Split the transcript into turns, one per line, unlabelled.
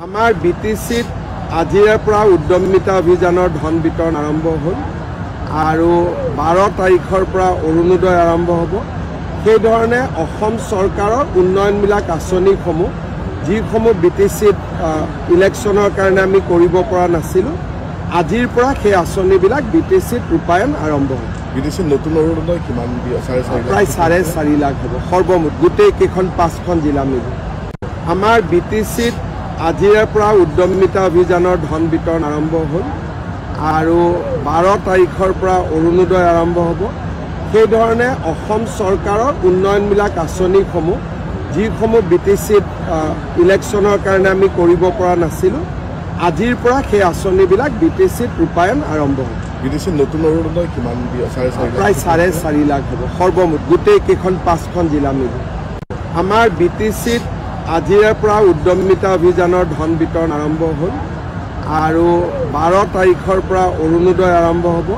আমাৰ বিটিচিত আজিৰে পৰা উদ্যমিতা অভিযানৰ ধন বিতৰণ আৰম্ভ হ'ল আৰু 12 তাৰিখৰ পৰা অৰুণোদয় আৰম্ভ হ'ব। সেই ধৰণে অসম চৰকাৰৰ উন্নয়নমূলক আঁচনিসমূহ যিসমূহ বিটিচিত ইলেকশ্যনৰ কাৰণে আমি কৰিব পৰা নাছিলোঁ, আজিৰ পৰা সেই আঁচনিবিলাক বিটিচিত ৰূপায়ণ আৰম্ভ হ'ব।
বিটিচিত নতুন অৰুণোদয় কিমান দিয়ে?
প্ৰায় 4.5 লাখ হ'ব সৰ্বমুঠ গোটেই কেইখন 5খন জিলা মিলি। আমাৰ বিটিচিত আজিৰে পৰা উদ্যমিতা অভিযানৰ ধন বিতৰণ আৰম্ভ হ'ল আৰু 12 তাৰিখৰ পৰা অৰুণোদয় আৰম্ভ হ'ব। সেই ধৰণে অসম চৰকাৰৰ উন্নয়নমূলক আঁচনিসমূহ যিসমূহ বিটিচিত ইলেকশ্যনৰ কাৰণে আমি কৰিব পৰা নাছিলোঁ, আজিৰ পৰা সেই আঁচনিবিলাক বিটিচিত ৰূপায়ণ আৰম্ভ হ'ব।
বিটিচিত নতুন অৰুণোদয় কিমান দিয়ে?
প্ৰায় 4.5 লাখ হ'ব সৰ্বমুঠ গোটেই কেইখন 5খন জিলা মিলি। আমাৰ বিটিচিত আজিৰে পৰা উদ্যমিতা অভিযানৰ ধন বিতৰণ আৰম্ভ হ'ল আৰু 12 তাৰিখৰ পৰা অৰুণোদয় আৰম্ভ হ'ব।